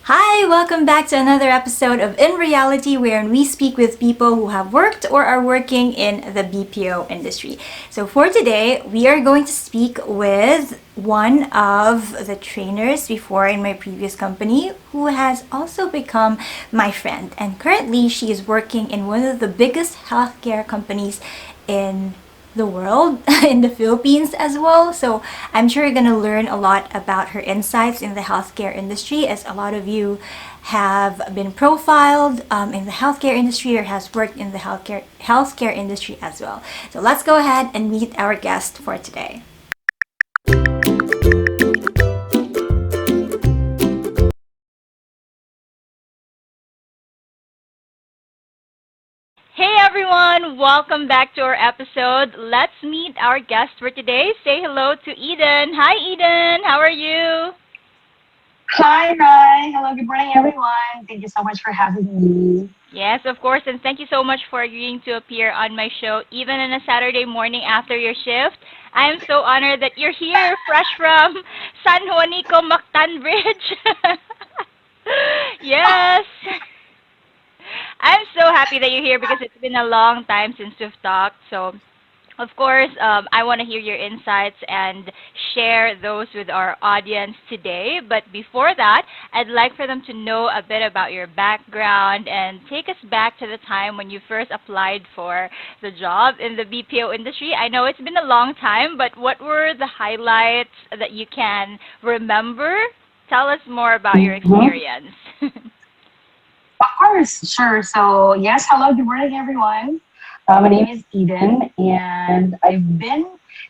Hi, welcome back to another episode of In Reality, wherein we speak with people who have worked or are working in the BPO industry. So for today, we are going to speak with one of the trainers before in my previous company who has also become my friend. And currently, she is working in one of the biggest healthcare companies in the world, in the Philippines as well. So I'm sure you're going to learn a lot about her insights in the healthcare industry, as a lot of you have been profiled in the healthcare industry or has worked in the healthcare industry as well. So let's go ahead and meet our guest for today. Hey everyone, welcome back to our episode. Let's meet our guest for today. Say hello to Eden. Hi Eden, how are you? Hi, Rai. Hello, good morning, everyone. Thank you so much for having me. Yes, of course, and thank you so much for agreeing to appear on my show, even on a Saturday morning after your shift. I am so honored that you're here, fresh from San Juanico Mactan Bridge. Yes. I'm so happy that you're here because it's been a long time since we've talked. So, of course, I want to hear your insights and share those with our audience today. But before that, I'd like for them to know a bit about your background and take us back to the time when you first applied for the job in the BPO industry. I know it's been a long time, but what were the highlights that you can remember? Tell us more about your Mhm. experience. Of course, sure. So, yes, hello, good morning, everyone. My name is Eden, and I've been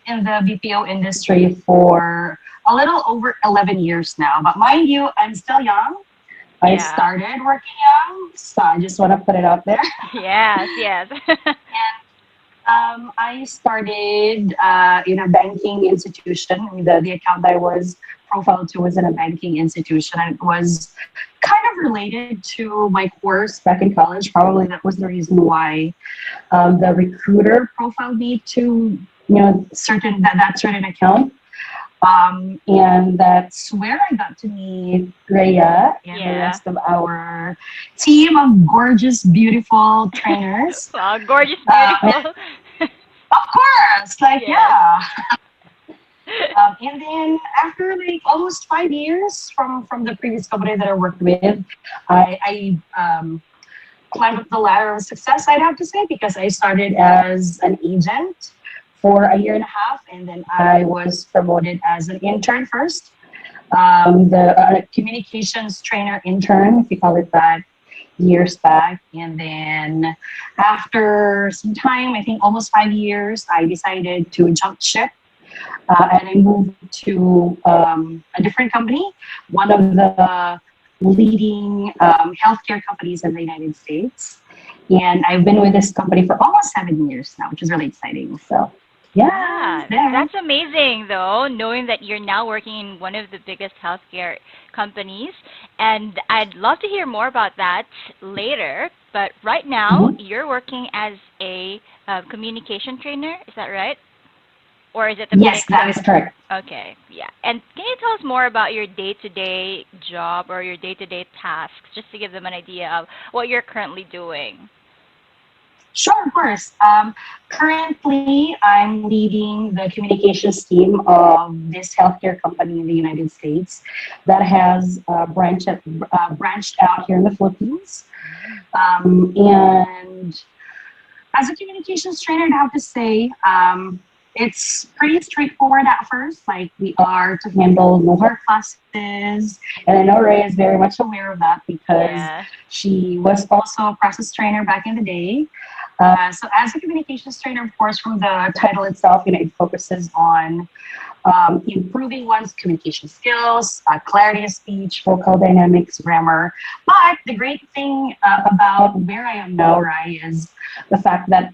in the BPO industry for a little over 11 years now. But mind you, I'm still young. I Yeah. started working young, so I just want to put it out there. Yes, yes. I started in a banking institution. The account that I was profiled to was in a banking institution, and it was kind of related to my course back in college. Probably that was the reason why the recruiter profiled me to that certain account. And that's where I got to meet Rhea and the Yeah. rest of our team of gorgeous, beautiful trainers. Wow, gorgeous, And beautiful. of course, like, Yes. yeah. And then after like almost 5 years from the previous company that I worked with, I climbed up the ladder of success, I'd have to say, because I started as an agent for a year and a half, and then I was promoted as an intern first, the communications trainer intern, if you call it that, years back. And then after some time, I think almost 5 years, I decided to jump ship and I moved to a different company, one of the leading healthcare companies in the United States. And I've been with this company for almost 7 years now, which is really exciting. So, yeah, Yeah, there. that's amazing though, knowing that you're now working in one of the biggest healthcare companies. And I'd love to hear more about that later. But right now, Mhm. you're working as a communication trainer. Is that right? Or is it a Yes, mix that of? is correct. Okay, yeah. And can you tell us more about your day-to-day job or your day-to-day tasks, just to give them an idea of what you're currently doing? Sure, of course. Currently, I'm leading the communications team of this healthcare company in the United States that has branched out here in the Philippines. And as a communications trainer, I'd have to say it's pretty straightforward at first. Like we are to handle no hard classes, and I know Ray is very much aware of that because Yeah. she was also a process trainer back in the day. So as a communications trainer, of course, from the title itself, it focuses on improving one's communication skills, clarity of speech, vocal dynamics, grammar. But the great thing about where I am now, Rai, is the fact that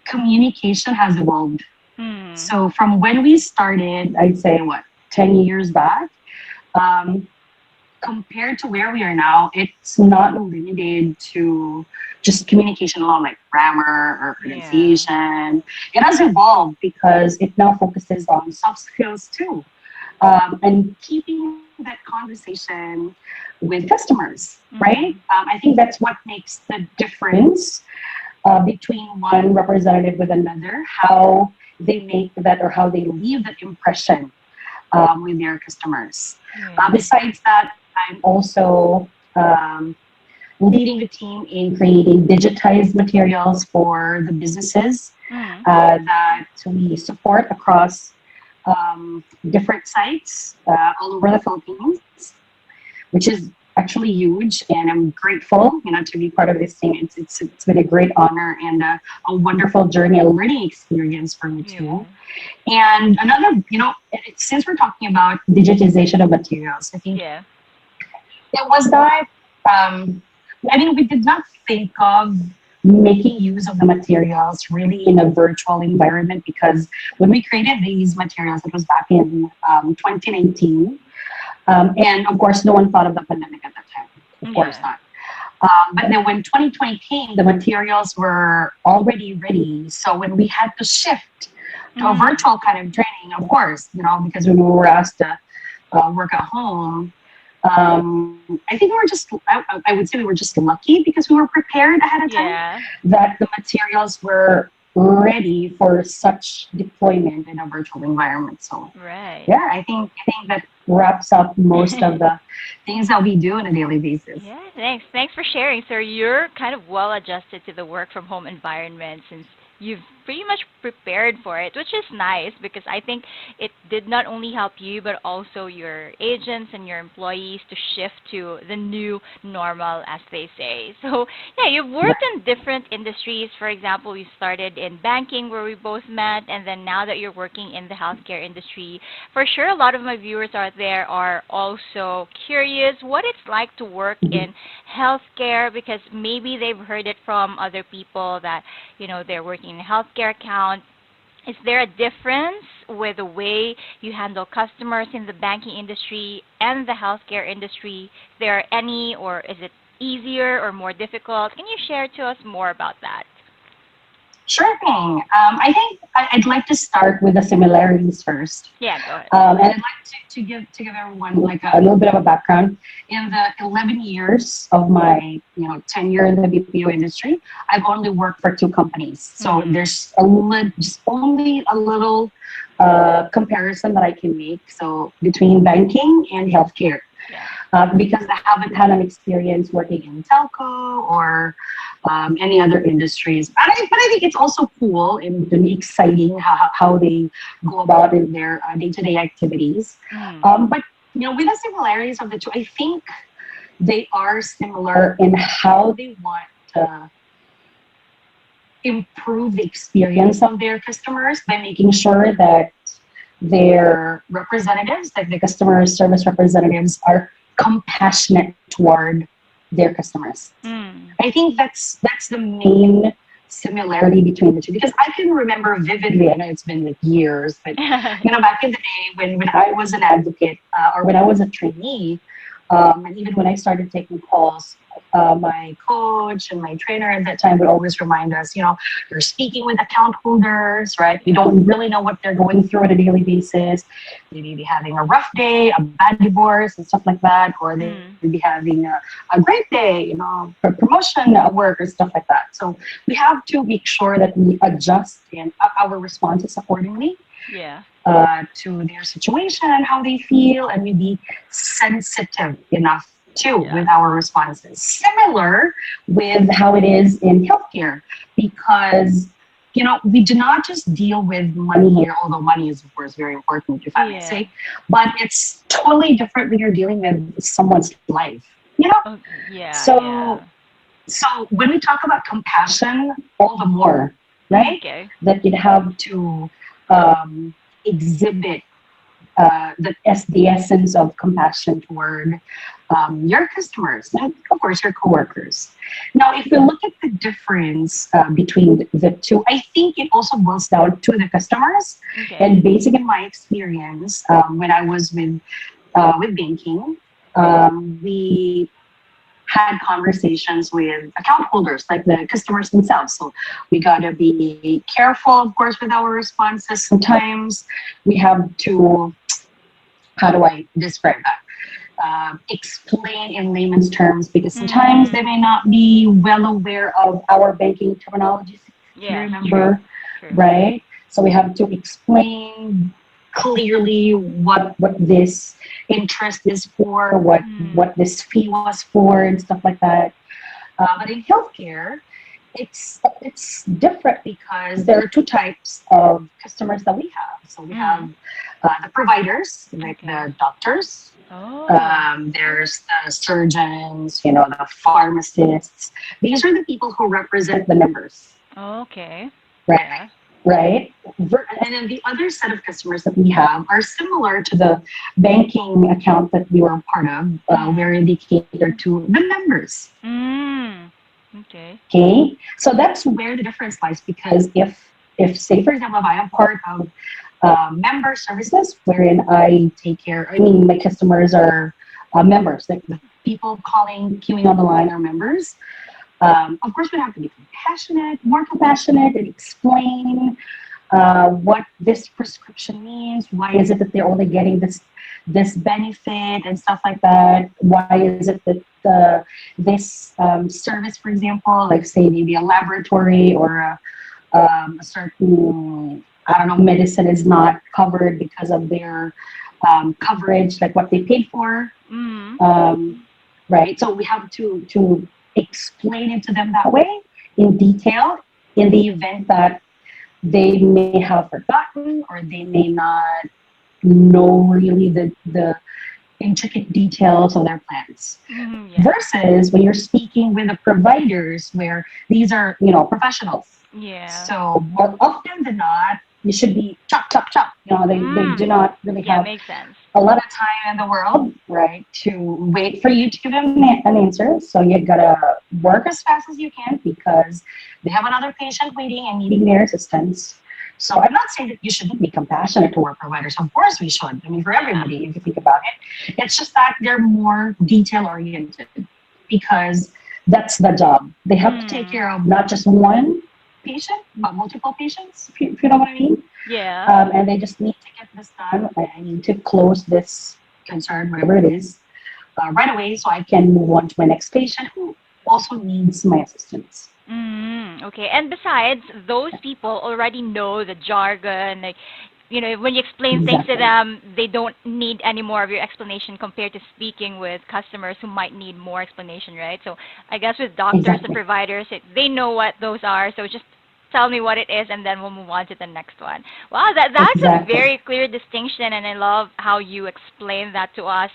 communication has evolved. Hmm. So from when we started, I'd say what, 10 years back, um, compared to where we are now, it's not limited to just communication alone, like grammar or Yeah. pronunciation. It has evolved because it now focuses on soft skills too, and keeping that conversation with customers, right? Mhm. I think that's what makes the difference between one representative with another, how they make that or how they leave that impression with their customers. Yeah. Besides that, I'm also leading the team in creating digitized materials for the businesses Mhm. that we support across different sites all over the Philippines, which is actually huge. And I'm grateful, to be part of this team. It's been a great honor and a wonderful journey, a learning experience for me too. Yeah. And another, since we're talking about digitization of materials, I think Yeah. it was not, um, I mean, we did not think of making use of the materials really in a virtual environment because when we created these materials, it was back in 2019. And of course, no one thought of the pandemic at that time. Of course Yeah. not. But then when 2020 came, the materials were already ready. So when we had to shift to a Mm. virtual kind of training, of course, because when we were asked to work at home, I think I would say we were just lucky because we were prepared ahead of time Yeah. that the materials were ready for such deployment in a virtual environment. So Right. yeah, I think that wraps up most of the things that we do on a daily basis. Yeah, thanks. Thanks for sharing. So you're kind of well adjusted to the work from home environment since you've pretty much prepared for it, which is nice because I think it did not only help you but also your agents and your employees to shift to the new normal, as they say. So yeah, you've worked Right. in different industries. For example, you started in banking where we both met, and then now that you're working in the healthcare industry, for sure a lot of my viewers out there are also curious what it's like to work Mhm. in healthcare because maybe they've heard it from other people that they're working in a healthcare account. Is there a difference with the way you handle customers in the banking industry and the healthcare industry? Is there any, or is it easier or more difficult? Can you share to us more about that? Sure thing. I think I'd like to start with the similarities first. Yeah, go ahead. And I'd like to give everyone like a little bit of a background. In the 11 years of my tenure in the BPO industry, I've only worked for two companies. So Mm. there's just only a little comparison that I can make. So between banking and healthcare, Yeah. because I haven't had an experience working in telco or any other industries. But I think it's also cool and exciting how they go about in their day-to-day activities. Mm. But with the similarities of the two, I think they are similar in how they want to improve the experience of their customers by making sure that their representatives, like the customer service representatives, are compassionate toward their customers. Mm. I think that's the main similarity between the two because I can remember vividly. I know it's been like years, but back in the day when I was an advocate or when I was a trainee, and even when I started taking calls, my coach and my trainer at that time would always remind us, you're speaking with account holders, right? You don't really know what they're going through on a daily basis. They may be having a rough day, a bad divorce, and stuff like that, or they may be Mm. having a great day, for promotion at work or stuff like that. So we have to make sure that we adjust and our responses accordingly Yeah. to their situation and how they feel, and we be sensitive enough too Yeah. with our responses. Similar with how it is in healthcare, because we do not just deal with money here, although money is of course very important, if I may Yeah. say, but it's totally different when you're dealing with someone's life. Oh, yeah, So yeah. so when we talk about compassion, all the more, right? Okay. That you'd have to um, exhibit the essence of compassion toward your customers and of course your coworkers. Now, if we look at the difference between the two, I think it also boils down to the customers. Okay. And basing in my experience, when I was with banking, we had conversations with account holders, like the customers themselves. So we got to be careful, of course, with our responses. Sometimes we have to, how do I describe that? explain in layman's terms because sometimes they Mm. may not be well aware of our banking terminologies. If you Yes, true. remember, True. right? So we have to explain clearly what this interest is for, Mm. what this fee was for, and stuff like that. But in healthcare, it's different because there are two types of customers that we have. So we have Mm. the providers, like Okay. the doctors. Oh. There's the surgeons, the pharmacists. These are the people who represent the members, Okay. right? Yeah. Right. And then the other set of customers that we have are similar to the banking account that we were a part of, Mm. wherein they cater to the members. Mm. Okay. Okay, so that's where the difference lies because if say for example if I am part of member services wherein I take care, I mean my customers are members, like the people calling queuing on the line are members. Of course we have to be compassionate, more compassionate, and explain what this prescription means. Why is it that they're only getting this benefit and stuff like that? Why is it that this service, for example, like say maybe a laboratory or a certain I don't know medicine is not covered because of their coverage, like what they paid for, Mm. um, right? So we have to explain it to them that way in detail in the event that they may have forgotten or they may not know really the intricate details of their plans. Mm. Yeah. Versus when you're speaking with the providers where these are, professionals. Yeah. So more often than not, you should be chop, chop, chop. They do Mm. not really Yeah, have makes sense. a lot of time in the world, right, to wait for you to give them an answer. So you gotta work as fast as you can because they have another patient waiting and needing their assistance. So I'm not saying that you shouldn't be compassionate toward providers. Of course we should. I mean, for Yeah. everybody, if you think about it. It's just that they're more detail oriented because that's the job. They have to take care Mm. of not just one patient, but multiple patients, if you know what I mean. Yeah. And they just need to get this done. I need to close this concern, whatever it is, right away so I can move on to my next patient who also needs my assistance. Mm, okay. And besides, those people already know the jargon. Like, when you explain things to Exactly. them, they don't need any more of your explanation compared to speaking with customers who might need more explanation, right? So I guess with doctors and Exactly. providers, they know what those are. So just tell me what it is, and then we'll move on to the next one. Wow, that's a Exactly. very clear distinction, and I love how you explain that to us.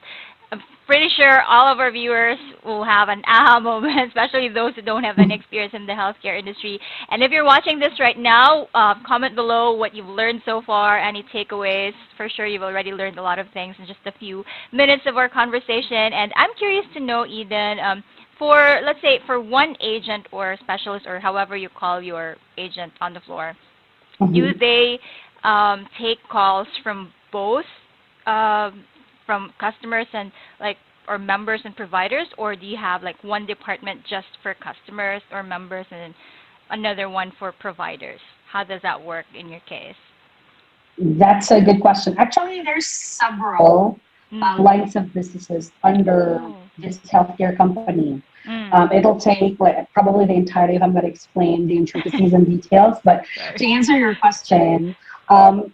I'm pretty sure all of our viewers will have an aha moment, especially those who don't have any experience in the healthcare industry. And if you're watching this right now, comment below what you've learned so far, any takeaways. For sure, you've already learned a lot of things in just a few minutes of our conversation. And I'm curious to know, Eden, for, let's say, for one agent or specialist or however you call your agent on the floor, do Mhm. they take calls from both, um, from customers and like or members and providers, or do you have like one department just for customers or members and another one for providers? How does that work in your case? That's a good question. Actually, there's several Mm. lines of businesses under Oh. this healthcare company. Mm. It'll take like probably the entirety if I'm going to explain the intricacies and details. But Sorry. to answer your question, um,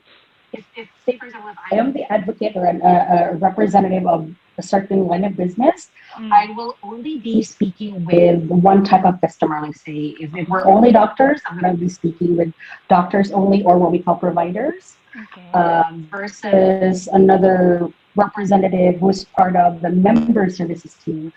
if say for example, if I am the advocate or a representative of a certain line of business, Mm. I will only be speaking with one type of customer. Like say, if we're only Oh. doctors, I'm going to be speaking with doctors only or what we call providers, Okay. versus another representative who's part of the member services team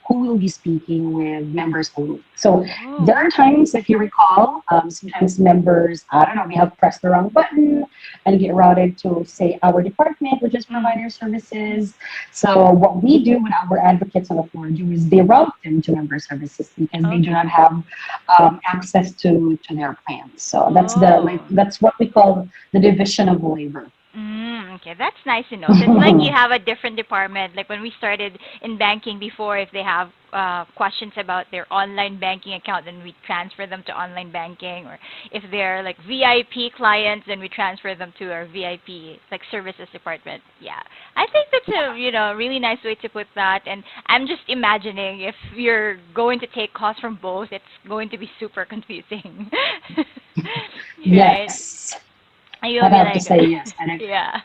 who will be speaking with members only. So there Oh. are times, if you recall, sometimes members, I don't know, we have pressed the wrong button and get routed to, say, our department, which is Mm. provider services. So what we do with our advocates on the floor do is they route them to member services because they do not Okay. have access to their plans. So that's the like Oh. that's what we call the division of labor. Okay, that's nice to know. So it's like you have a different department. Like when we started in banking before, if they have questions about their online banking account, then we transfer them to online banking. Or if they're like VIP clients, then we transfer them to our VIP like services department. Yeah, I think that's a really nice way to put that. And I'm just imagining if you're going to take calls from both, it's going to be super confusing, right? Yes, You'll I'd be have to like, say yes. And I, yeah.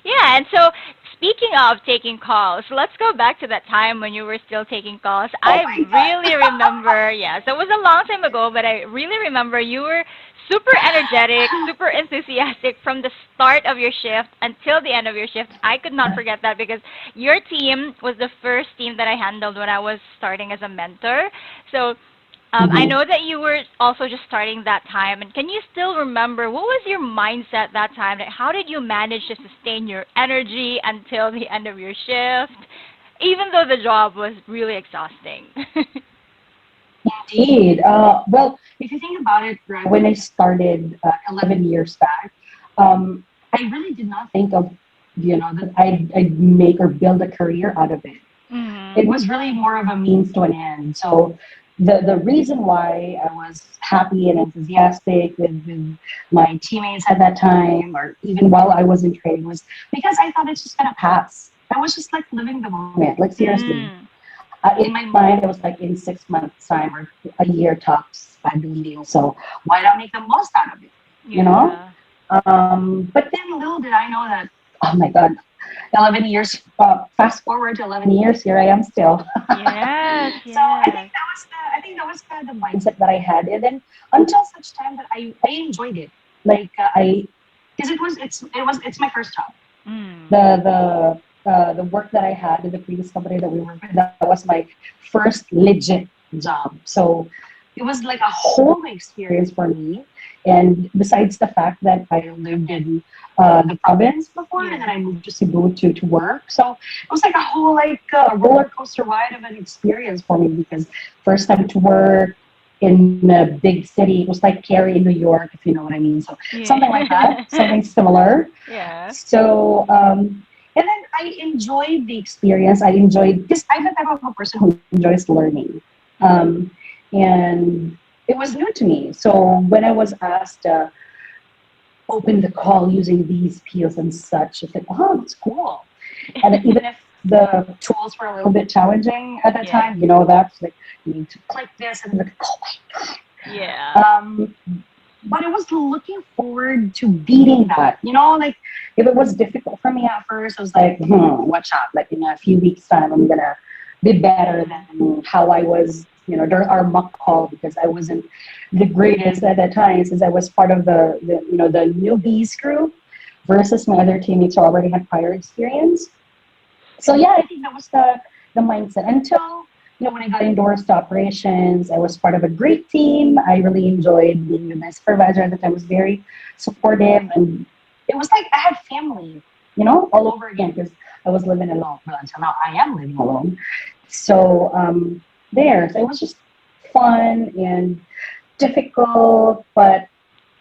Yeah, and so speaking of taking calls, let's go back to that time when you were still taking calls. oh I my really God. remember, yeah, so it was a long time ago, but I really remember you were super energetic, super enthusiastic from the start of your shift until the end of your shift. I could not forget that because your team was the first team that I handled when I was starting as a mentor. So I Mhm. know that you were also just starting that time, and can you still remember what was your mindset that time? Like, how did you manage to sustain your energy until the end of your shift, even though the job was really exhausting? Indeed. Well, if you think about it, right, when I started 11 years back, I really did not think of, that I'd make or build a career out of it. It Mhm. was really more of a means to an end. So the reason why I was happy and enthusiastic with my teammates at that time, or even while I was in training, was because I thought it's just gonna pass. I was just like living the moment, like seriously. Mm. In my mind, it was like in 6 months' time or a year tops, I'm leaving. So why not make the most out of it? You know? Yeah. But then little did I know that, oh my God, 11 years, fast forward to 11 years, here I am still. Yes. So I think Yes. that was the mindset that I had. And then until such time that I enjoyed it. Like because it's my first job. Mm. The work that I had in the previous company that we worked with, that was my first legit job. So it was like a whole new experience for me. And besides the fact that I lived in the province before, and then Yeah. I moved to Cebu to work, so it was like a whole like roller coaster ride of an experience for me because first time to work in a big city, it was like Cary in New York, if you know what I mean. So something like that, Yeah. something similar. Yeah. So, and then I enjoyed the experience. I enjoyed, because I'm the type of a person who enjoys learning. Um, and it was new to me. So when I was asked to open the call using these peels and such, I said, oh, that's cool. And even if the tools were a little bit challenging at that Yeah. time, that's like, you need to click this and like, oh my Yeah. God. But I was looking forward to beating that. Like if it was difficult for me at first, I was like, watch out. Like in a few weeks' time, I'm gonna be better Mm. than how I was, during our mock call because I wasn't the greatest at that time since I was part of the newbies group versus my other teammates who already had prior experience. So yeah, I think that was the mindset until when I got endorsed to operations. I was part of a great team. I really enjoyed being with my supervisor at the time. Was very supportive, and it was like I had family, all over again because I was living alone. Well, until now, I am living alone. So so it was just fun and difficult, but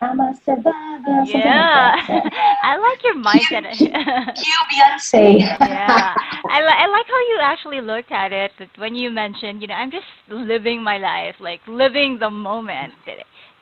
I'm a survivor, something like Yeah. that. So I like your cute, mindset. cute, cute Beyonce. Yeah. I like how you actually looked at it that when you mentioned, I'm just living my life, like living the moment. That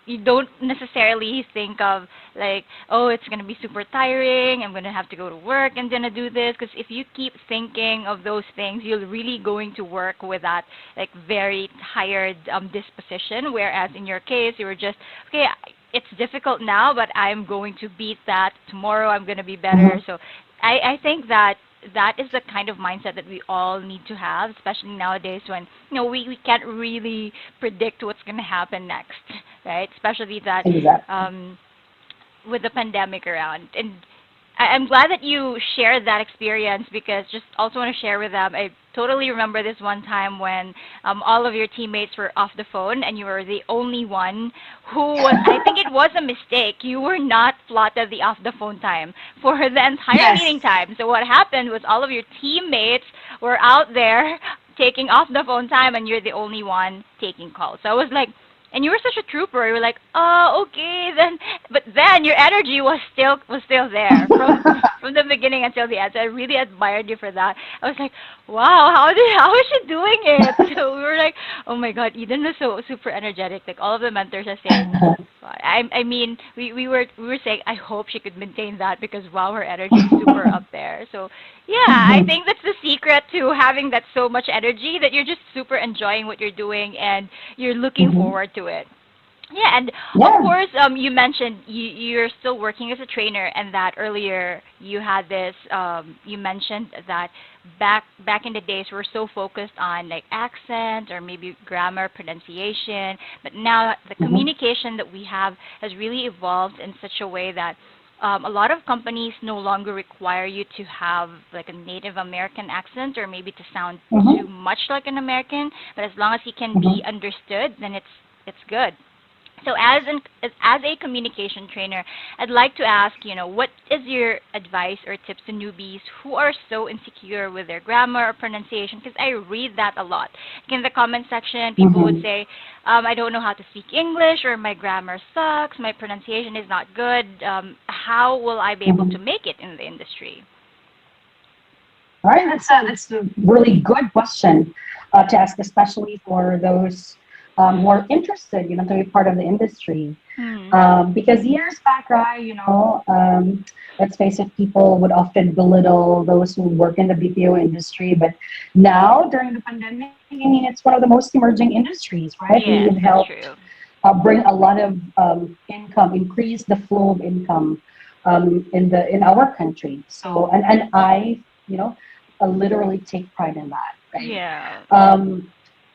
you don't necessarily think of like, oh, it's going to be super tiring. I'm going to have to go to work and then do this because if you keep thinking of those things, you're really going to work with that like very tired disposition, whereas in your case, you were just okay, it's difficult now, but I'm going to beat that. Tomorrow I'm going to be better. Mhm. So I think that that is the kind of mindset that we all need to have, especially nowadays when we can't really predict what's going to happen next, right? Especially that Exactly. um, with the pandemic around. And I'm glad that you shared that experience because just also want to share with them. I totally remember this one time when all of your teammates were off the phone and you were the only one who was, I think it was a mistake. You were not plotted the off the phone time for the entire Yes. meeting time. So what happened was all of your teammates were out there taking off the phone time and you're the only one taking calls. So I was like, And you were such a trooper. You were like, oh, okay, then. But then your energy was still there from the beginning until the end. So I really admired you for that. I was like, wow, how is she doing it? So we were like, oh my God, Eden was so super energetic. Like all of the mentors are saying, I mean, we were saying, I hope she could maintain that because wow, her energy is super up there. So yeah, I think that's the secret to having that so much energy that you're just super enjoying what you're doing and you're looking Mhm. forward to it. Yeah, and of Yeah. course, you mentioned you're still working as a trainer, and that earlier you had this. You mentioned that back in the days we're so focused on like accent or maybe grammar, pronunciation, but now the Mhm. communication that we have has really evolved in such a way that a lot of companies no longer require you to have like a Native American accent or maybe to sound too Mhm. much like an American, but as long as you can Mhm. be understood, then it's good. So as a communication trainer, I'd like to ask, what is your advice or tips to newbies who are so insecure with their grammar or pronunciation? Because I read that a lot. Like in the comment section, people would Mhm. say, I don't know how to speak English, or my grammar sucks, my pronunciation is not good. How will I be able to Mhm. make it in the industry? All right, that's a really good question to ask, especially for those who are interested, to be part of the industry. Hmm. Because years back, right, let's face it, people would often belittle those who work in the BPO industry. But now, during the pandemic, I mean, it's one of the most emerging industries, right? We've Yes, that's helped true. bring a lot of income, increase the flow of income in our country. So, and I, literally take pride in that, right? Yeah. Um,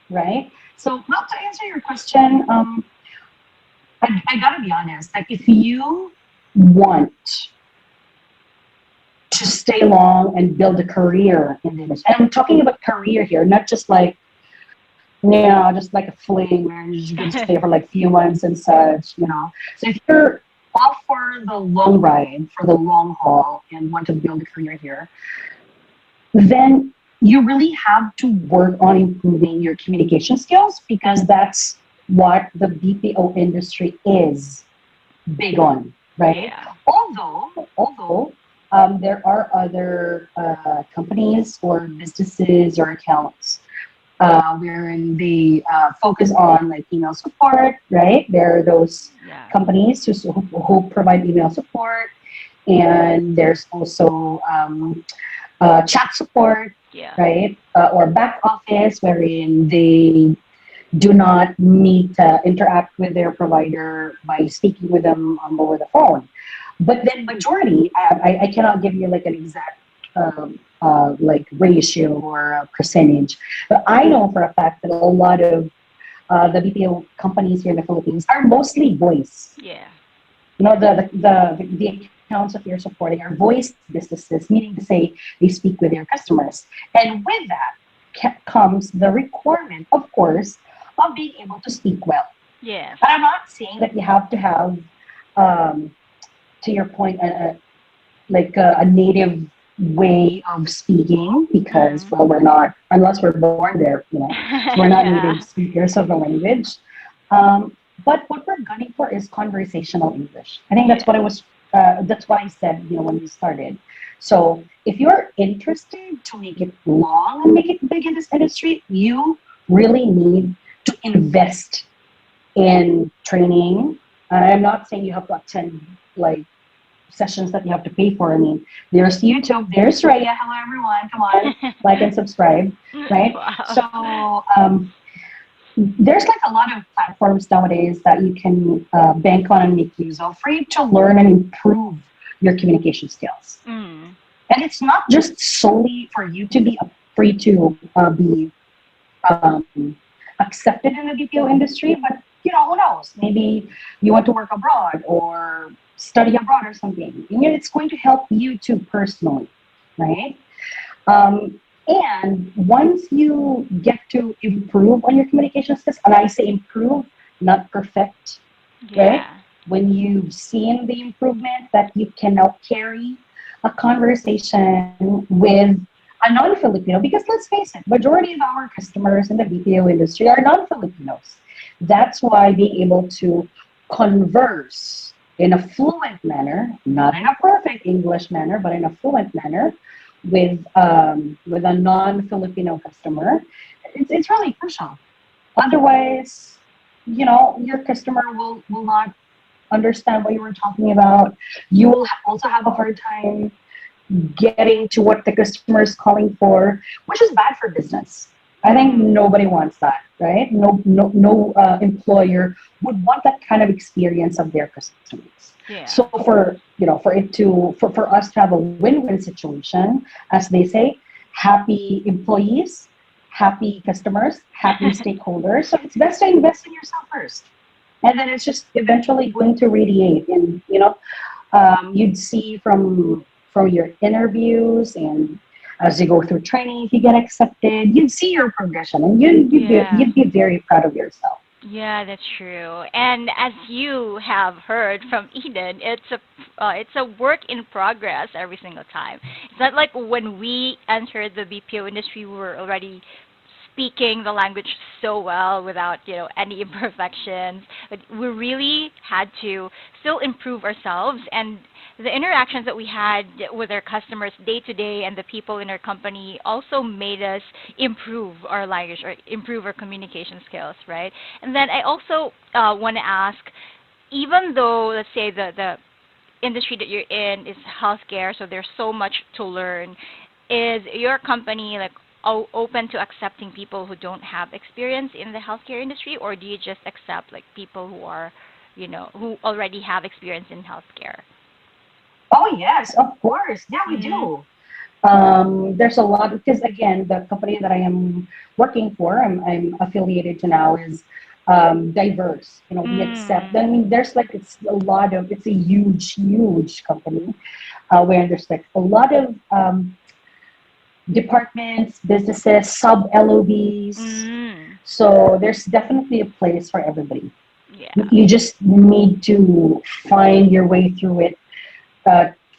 right. So, well, to answer your question, I gotta be honest. Like, if you want to stay long and build a career in the industry, and I'm talking about career here, not just like just like a fling where you're just gonna stay for like few months and such. So if you're off for the long ride, for the long haul, and want to build a career here, then you really have to work on improving your communication skills because that's what the BPO industry is big on, right? Yeah. Although there are other companies or businesses or accounts wherein they focus on like email support, right? There are those Yeah. companies who provide email support, and there's also chat support, Yeah. right? Or back office, wherein they do not need to interact with their provider by speaking with them over the phone. But then majority, I cannot give you like an exact like ratio or percentage, but I know for a fact that a lot of the BPO companies here in the Philippines are mostly voice. Yeah. The accounts that you're supporting are voice businesses, meaning to say they speak with their customers. And with that comes the requirement, of course, of being able to speak well. Yes. And I'm not saying that you have to have, um, to your point, a native way of speaking because, Mm. well, we're not, unless we're born there. So we're not native Yeah. speakers of the language. Um, but what we're gunning for is conversational English. I think Yeah. that's what I said, when we started. So if you're interested to make it long and make it big in this industry, you really need to invest in training. I'm not saying you have to attend like sessions that you have to pay for. I mean, there's YouTube, there's Raya. Hello, everyone. Come on, like and subscribe, right? Wow. So there's like a lot of platforms nowadays that you can bank on and make use of for you to learn and improve your communication skills. Mm. And it's not just solely for you to be free to be um, accepted in the BPO industry, but who knows? Maybe you want to work abroad or study abroad or something. And it's going to help you too personally, right? And once you get to improve on your communication skills, and I say improve, not perfect, right? Yeah. When you've seen the improvement that you can now carry a conversation with a non-Filipino, because let's face it, majority of our customers in the BPO industry are non-Filipinos. That's why being able to converse in a fluent manner, not in a perfect English manner, but in a fluent manner with a non-Filipino customer, it's really crucial. Otherwise, your customer will not understand what you were talking about. You will also have a hard time getting to what the customer is calling for, which is bad for business. I think nobody wants that, right? No employer would want that kind of experience of their customers. Yeah. So for us to have a win-win situation, as they say, happy employees, happy customers, happy stakeholders. So it's best to invest in yourself first, and then it's just eventually going to radiate. And you'd see from your interviews, and as you go through training, if you get accepted, you'd see your progression, and you'd be very proud of yourself. Yeah, that's true. And as you have heard from Eden, it's a work in progress every single time. It's not like when we entered the BPO industry, we were already speaking the language so well without any imperfections. But we really had to still improve ourselves, and the interactions that we had with our customers day to day and the people in our company also made us improve our language or improve our communication skills, right? And then I also want to ask, even though, let's say, the industry that you're in is healthcare, so there's so much to learn, is your company like open to accepting people who don't have experience in the healthcare industry, or do you just accept like people who are, who already have experience in healthcare? Oh yes, of course. Yeah, we Mm-hmm. do. There's a lot because again, the company that I am working for, I'm affiliated to now is diverse. We accept. I mean, it's a huge, huge company where there's like a lot of departments, businesses, sub LOBs. Mm-hmm. So there's definitely a place for everybody. Yeah. You just need to find your way through it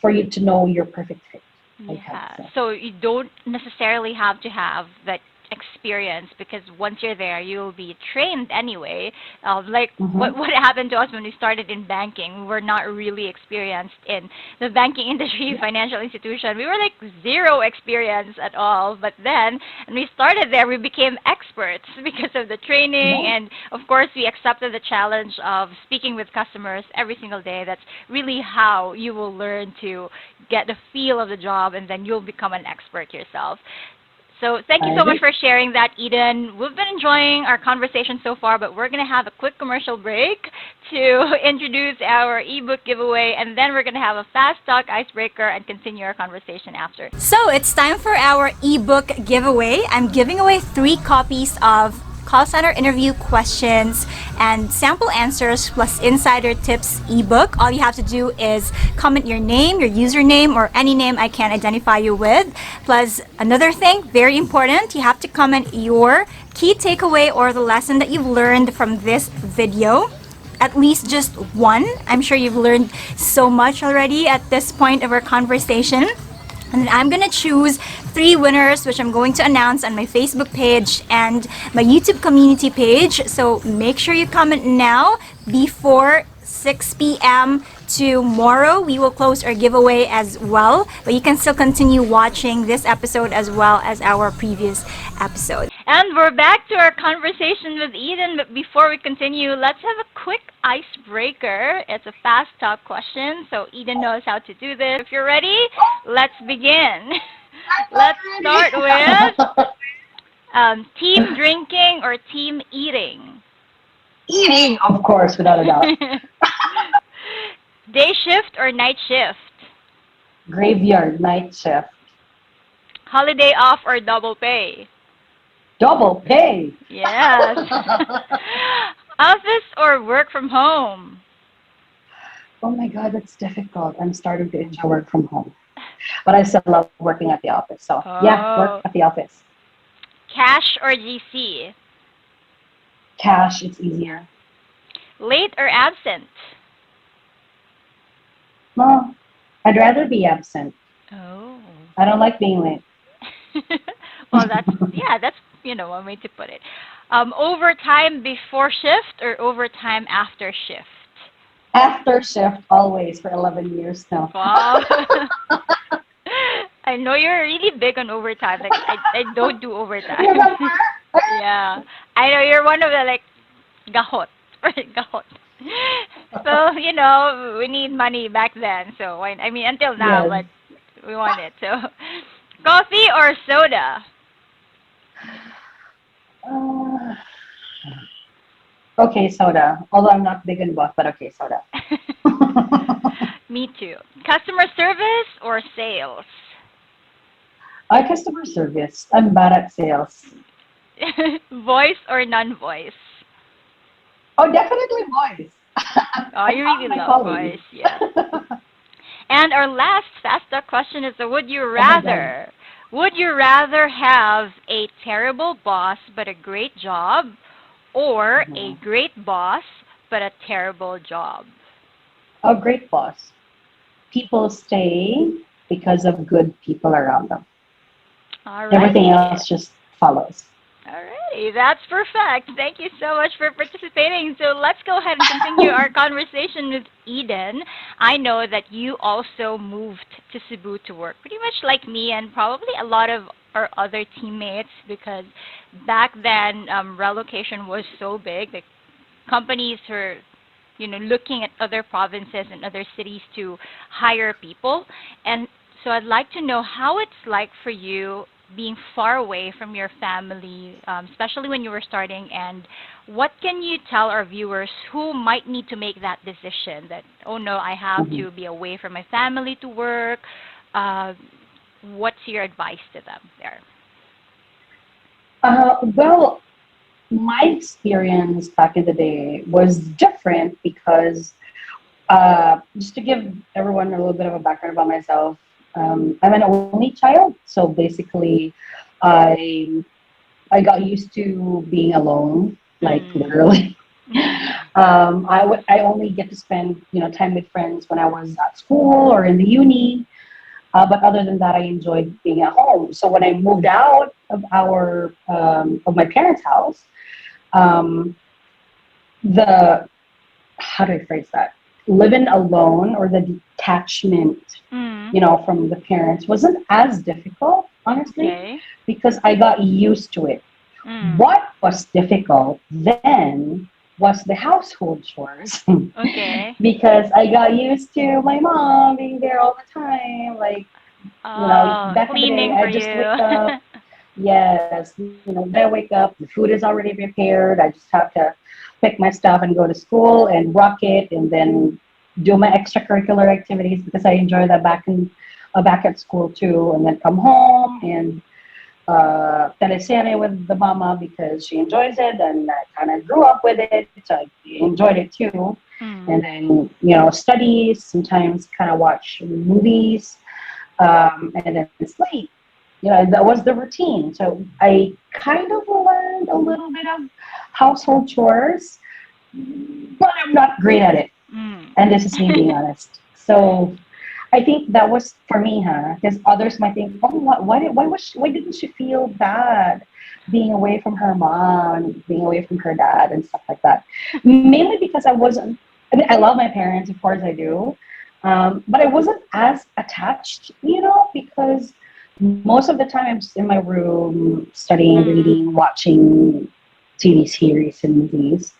for you to know your perfect fit. I have Yeah. to say. So you don't necessarily have to have that experience, because once you're there, you'll be trained anyway. Like Mm-hmm. what happened to us when we started in banking, we were not really experienced in the banking industry, Yeah. financial institution. We were like zero experience at all. But then, when we started there, we became experts because of the training, Yeah. and of course, we accepted the challenge of speaking with customers every single day. That's really how you will learn to get the feel of the job, and then you'll become an expert yourself. So thank you I so much agree. for sharing that, Eden. We've been enjoying our conversation so far, but we're going to have a quick commercial break to introduce our ebook giveaway, and then we're going to have a fast talk icebreaker and continue our conversation after. So it's time for our ebook giveaway. I'm giving away 3 copies of call center interview questions and sample answers plus insider tips ebook. All you have to do is comment your name, your username, or any name I can identify you with. Plus, another thing, very important, you have to comment your key takeaway or the lesson that you've learned from this video. At least just one. I'm sure you've learned so much already at this point of our conversation. And then I'm gonna choose 3 winners, which I'm going to announce on my Facebook page and my YouTube community page. So make sure you comment now before 6 p.m. tomorrow. We will close our giveaway as well, but you can still continue watching this episode as well as our previous episode. And we're back to our conversation with Eden, but before we continue, let's have a quick icebreaker. It's a fast talk question, so Eden knows how to do this. If you're ready, let's begin. Let's start with team drinking or team eating? Eating, of course, without a doubt. Day shift or night shift? Graveyard night shift. Holiday off or double pay? Double pay. Yes. Office or work from home? Oh my God, that's difficult. I'm starting to enjoy work from home. But I still love working at the office. So yeah, work Oh. at the office. Cash or GC? Cash, it's easier. Late or absent? No, I'd rather be absent. Oh. I don't like being late. Well, that's, yeah, that's, one way to put it. Overtime before shift or overtime after shift? After shift, always for 11 years now. Wow. I know you're really big on overtime. Like I don't do overtime. Remember? Yeah. I know you're one of the like gahot. Gahot. So, we need money back then. So, I mean, until now, Yes. but we want it. So, coffee or soda? Uh, okay, soda. Although I'm not big in both, but okay, soda. Me too. Customer service or sales? Customer service. I'm bad at sales. Voice or non-voice? Oh, definitely voice. Oh, I you found really my love calling. voice. Yes. And our last fast talk question is, would you Oh my God. rather? Would you rather have a terrible boss but a great job, or a Mhm. great boss but a terrible job? A great boss. People stay because of good people around them. Everything Alrighty. else just follows. Alrighty, that's perfect. Thank you so much for participating. So let's go ahead and continue our conversation with Eden. I know that you also moved to Cebu to work, pretty much like me and probably a lot of our other teammates, because back then relocation was so big. The companies were looking at other provinces and other cities to hire people. And so I'd like to know how it's like for you being far away from your family, especially when you were starting, and what can you tell our viewers who might need to make that decision that, oh no, I have Mhm. to be away from my family to work? Uh, what's your advice to them there? Well, my experience back in the day was different because, just to give everyone a little bit of a background about myself, I'm an only child. So basically, I I got used to being alone, like Mm. literally. Mm. I only get to spend time with friends when I was at school or in the uni. But other than that, I enjoyed being at home. So when I moved out of of my parents' house, um, the how do I phrase that? Living alone or the detachment, Mm. from the parents wasn't as difficult, honestly, Okay. because I got used to it. Mm. What was difficult then was the household chores Okay. because I got used to my mom being there all the time. Like, back in the day, Cleaning I for just you. wake up. Yes, when I wake up, the food is already prepared. I just have to pick my stuff and go to school and rock it, and then do my extracurricular activities because I enjoy that back at school too. And then come home and teleserye with the mama because she enjoys it, and I kind of grew up with it, so I enjoyed it too. And Mm. then studies, sometimes kind of watch movies, and then sleep. That was the routine. So I kind of learned a little bit of household chores, but I'm not great at it. Mm. And this is me being honest. So I think that was for me, huh? Because others might think, oh, why didn't she feel bad being away from her mom, being away from her dad, and stuff like that? Mainly because I wasn't. I mean, I love my parents, of course I do, but I wasn't as attached, because most of the time I'm just in my room studying, Mm. reading, watching TV series and movies.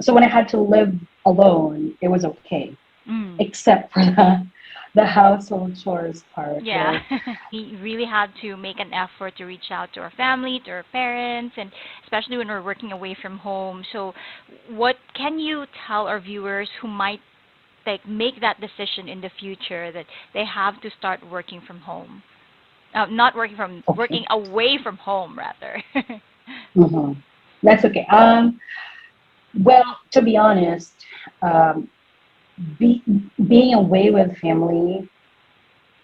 So when I had to live alone, it was okay, Mm. except for the household chores part Yeah. where We really had to make an effort to reach out to our family, to our parents, and especially when we're working away from home. So, what can you tell our viewers who might like make that decision in the future that they have to start working from home? Not okay, working away from home rather. hmm that's okay. Well, to be honest, um, be, being away with family,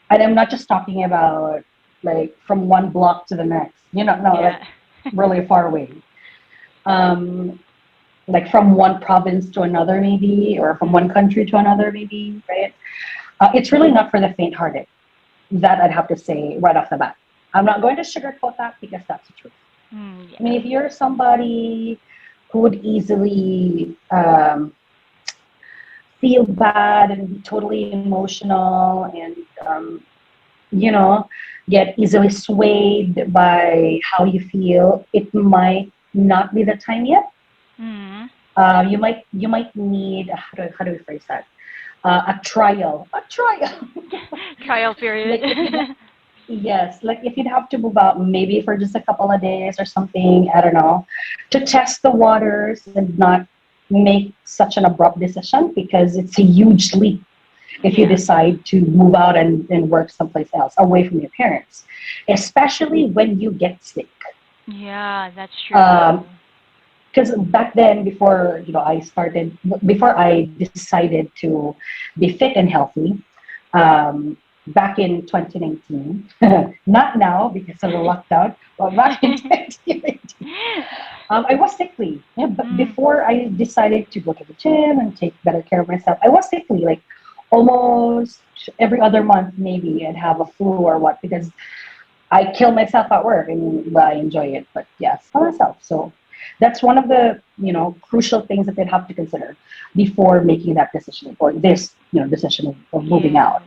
and I'm not just talking about like from one block to the next, no, like Yeah. really far away. Um, like from one province to another, maybe, or from one Mm. country to another, maybe, right? It's really not for the faint-hearted. That I'd have to say right off the bat. I'm not going to sugarcoat that because that's the truth. I mean, if you're somebody who would easily feel bad and be totally emotional and you know, get easily swayed by how you feel, it might not be the time yet. Mm. You might need how do we phrase that? A trial. Trial period. Like if you yes, like if you'd have to move out maybe for just a couple of days or something, I don't know, to test the waters and not make such an abrupt decision because it's a huge leap if you Yeah. decide to move out and work someplace else away from your parents, especially when you get sick. Yeah, that's true. Um, because back then, before I decided to be fit and healthy, um, back in 2019, not now because of the lockdown, but back in 2019, I was sickly. Yeah, but Mm. before I decided to go to the gym and take better care of myself, I was sickly like almost every other month, maybe I'd have a flu or what because I kill myself at work. I mean, well, I enjoy it, but yes, for myself. So that's one of the crucial things that they'd have to consider before making that decision or this decision of moving Yes, out.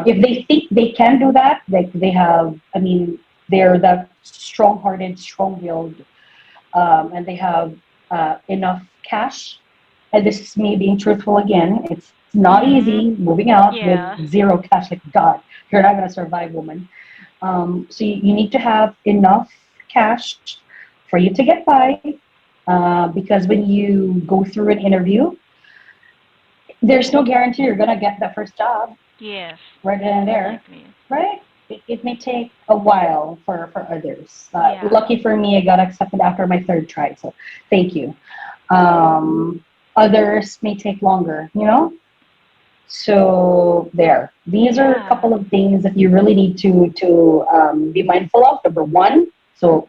If exactly. they think they can do that, like they have, I mean, they're that strong-hearted, strong-willed, and they have enough cash. And this is me being truthful again. It's not easy Mm. moving out with Yeah. zero cash. Like God, you're not gonna survive, woman. So you need to have enough cash for you to get by, because when you go through an interview, there's no guarantee you're gonna get that first job Yes, right then and there, exactly. right? It may take a while for others. Yeah. Lucky for me, I got accepted after my third try, so thank you. Others may take longer, So there, these are a Yeah. couple of things that you really need to be mindful of. Number one, so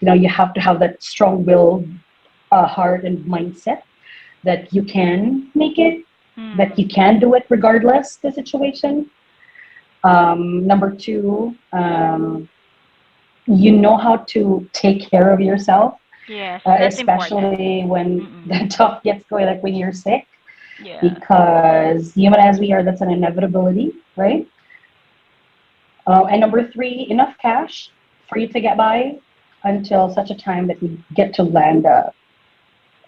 you have to have that strong-willed heart and mindset that you can make it, that Mm. you can do it regardless the situation. Number two, you know how to take care of yourself, Yes, that's important. especially when Mm-mm. the talk gets going, like when you're sick, Yeah. because human as we are, that's an inevitability, right? And number three, enough cash for you to get by until such a time that you get to land a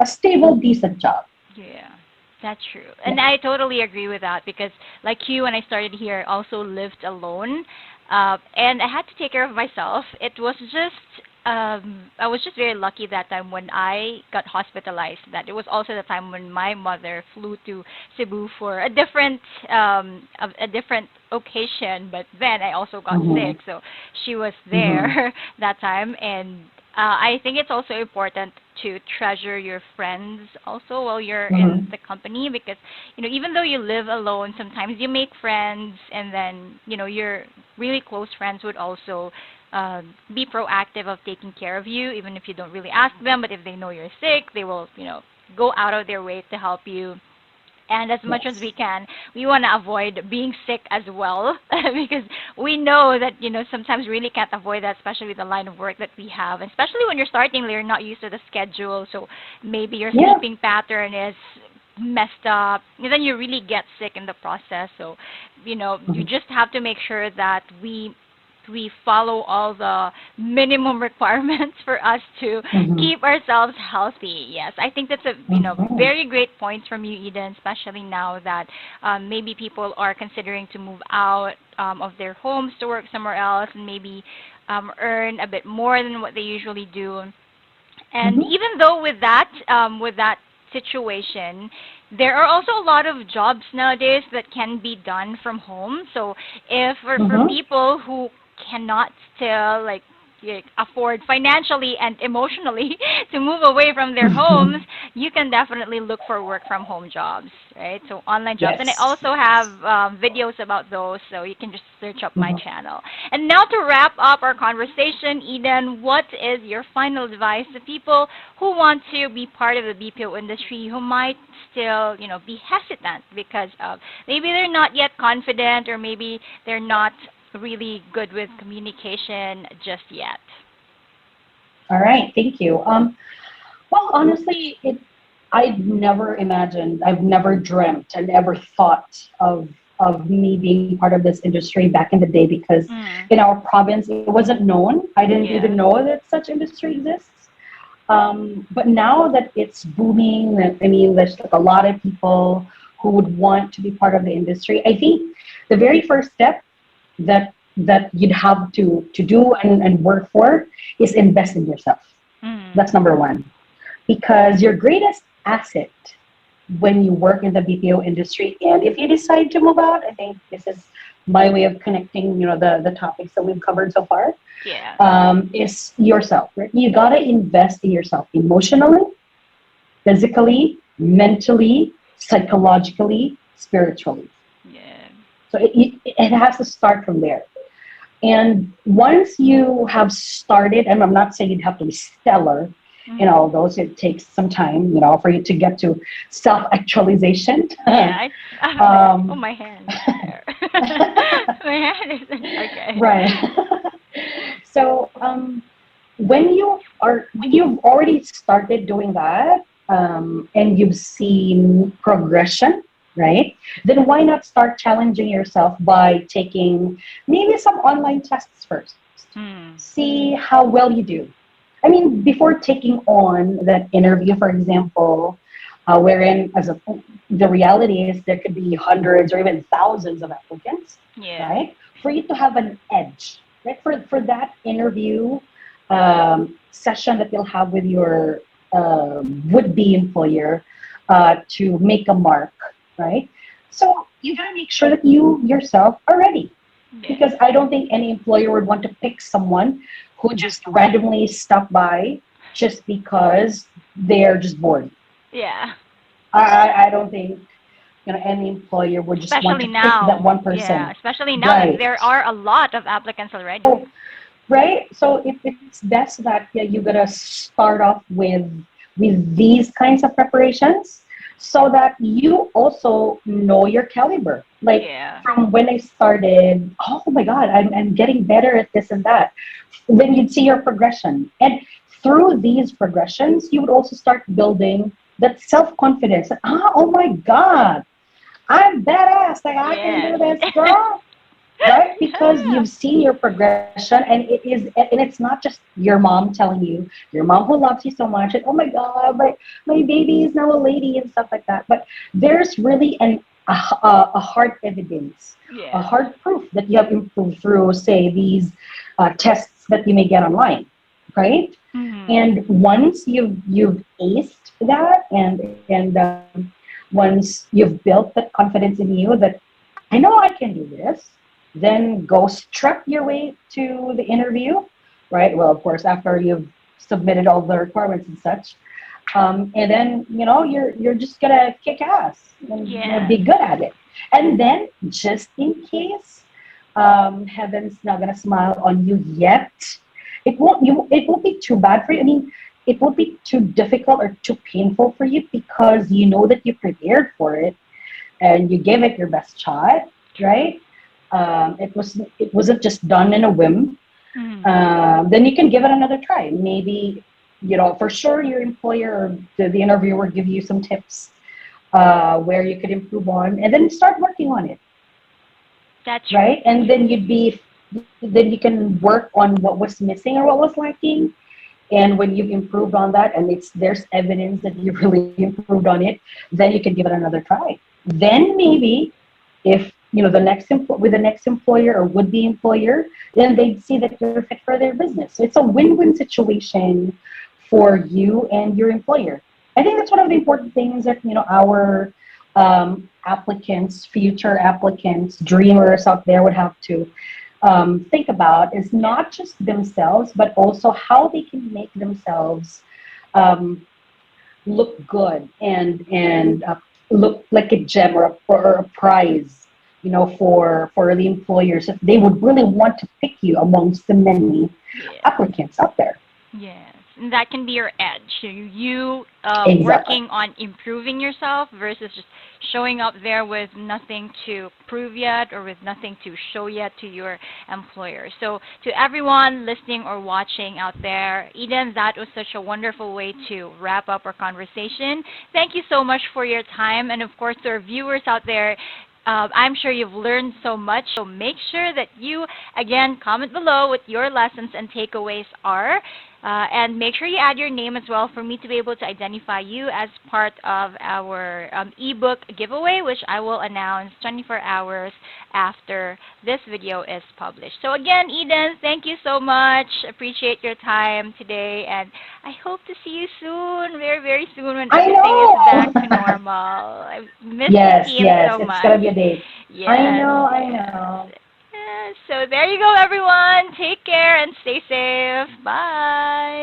stable, decent job. Yeah, that's true. Yeah. And I totally agree with that because, like you, when I started here, I also lived alone. And I had to take care of myself. It was just, I was just very lucky that time when I got hospitalized, that it was also the time when my mother flew to Cebu for a different occasion. But then I also got Mm-hmm. sick, so she was Mm-hmm. there that time. And I think it's also important to treasure your friends also while you're in Mm-hmm. the company because even though you live alone, sometimes you make friends, and then your really close friends would also be proactive of taking care of you, even if you don't really ask them. But if they know you're sick, they will go out of their way to help you. And as much as we Yes. can, we want to avoid being sick as well because we know that sometimes we really can't avoid that, especially with the line of work that we have, especially when you're starting, you're not used to the schedule, so maybe your Yeah. sleeping pattern is messed up, and then you really get sick in the process. So you Mm-hmm. just have to make sure that we follow all the minimum requirements for us to Mm-hmm. keep ourselves healthy. Yes, I think that's a Mm-hmm. very great point from you, Eden, especially now that maybe people are considering to move out of their homes to work somewhere else and maybe earn a bit more than what they usually do. And Mm-hmm. even though with that situation, there are also a lot of jobs nowadays that can be done from home. So if for Mm-hmm. people who cannot still afford financially and emotionally to move away from their homes, Mm-hmm. you can definitely look for work from home jobs, right? So online jobs. And I Yes. also have videos about those, so you can just search up my Mm-hmm. channel. And now to wrap up our conversation, Eden, what is your final advice to people who want to be part of the BPO industry who might still, be hesitant because of maybe they're not yet confident, or maybe they're not really good with communication just yet? All right, thank you. Well, honestly, I'd never imagined, I've never dreamt, and never thought of me being part of this industry back in the day because Mm. in our province it wasn't known. I didn't even Yeah. know that such industry exists. But now that it's booming, I mean, there's like a lot of people who would want to be part of the industry. I think the very first step that you'd have to do and work for is invest in yourself. Mm. That's number one. Because your greatest asset when you work in the BPO industry, and if you decide to move out, I think this is my way of connecting, the topics that we've covered so far, Yeah. is yourself. Right? You gotta invest in yourself emotionally, physically, mentally, psychologically, spiritually. Yeah. So it has to start from there. And once you have started, and I'm not saying you'd have to be stellar in Mm. all those, it takes some time, for you to get to self-actualization. Yeah. Oh, um, my hand is there. My hand is okay. right. So when you've already started doing that, and you've seen progression, right? Then why not start challenging yourself by taking maybe some online tests first? Mm. See how well you do. I mean, before taking on that interview, for example, wherein the reality is there could be hundreds or even thousands of applicants, Yeah. right? For you to have an edge, right? For that interview session that you'll have with your would-be employer to make a mark, right? So you gotta make sure that you yourself are ready, Yeah. because I don't think any employer would want to pick someone who just randomly stopped by just because they're just bored. Yeah. I don't think any employer would just want Especially to pick that now. one Yeah. person. Especially now that Right. there are a lot of applicants already. Right. So it's best that, yeah, you gotta start off with these kinds of preparations so that you also know your caliber. Like Yeah. from when I started, oh my God, I'm getting better at this and that. Then you'd see your progression. And through these progressions, you would also start building that self-confidence. Oh my God, I'm badass. Like I can Yes. do this, girl. Right? Because Yeah. you've seen your progression, and it's not just your mom telling you, your mom who loves you so much, and oh my God, my baby is now a lady and stuff like that. But there's really a hard evidence, a Yeah. hard proof that you have improved through, say, these tests that you may get online, right? Mhm. And once you've aced that, and once you've built that confidence in you that I know I can do this, then go strut your way to the interview, right? Well, of course, after you've submitted all the requirements and such, and then you're just gonna kick ass and be Yes. good at it. And then, just in case heaven's not gonna smile on you yet, it won't be too bad for you. I mean, it won't be too difficult or too painful for you because you know that you prepared for it and you gave it your best shot, True. right? It wasn't just done in a whim. Mhm. Then you can give it another try. Maybe for sure your employer or the interviewer give you some tips where you could improve on, and then start working on it, That's true. right? And then you can work on what was missing or what was lacking. And when you've improved on that, and there's evidence that you really improved on it, then you can give it another try. Then maybe if with the next employer or would-be employer, then they'd see that you're fit for their business. So it's a win-win situation for you and your employer. I think that's one of the important things that our applicants, future applicants, dreamers out there would have to think about is Yeah. not just themselves, but also how they can make themselves um, look good and look like a gem or a prize, for the employers if they would really want to pick you amongst the many Yeah. applicants out there. Yes. And that can be your edge. You Exactly. working on improving yourself versus just showing up there with nothing to prove yet or with nothing to show yet to your employer. So to everyone listening or watching out there, Eden, that was such a wonderful way to wrap up our conversation. Thank you so much for your time. And of course, to our viewers out there, I'm sure you've learned so much. So make sure that you, again, comment below what your lessons and takeaways are. And make sure you add your name as well for me to be able to identify you as part of our ebook giveaway, which I will announce 24 hours after this video is published. So again, Eden, thank you so much. Appreciate your time today, and I hope to see you soon, very, very soon when I everything is back to know. normal. I miss the Yes, team yes, so it's much. gonna be a day. I Yes, know, I yes. know. Yes. So there you go, everyone. Take care and stay safe. Bye.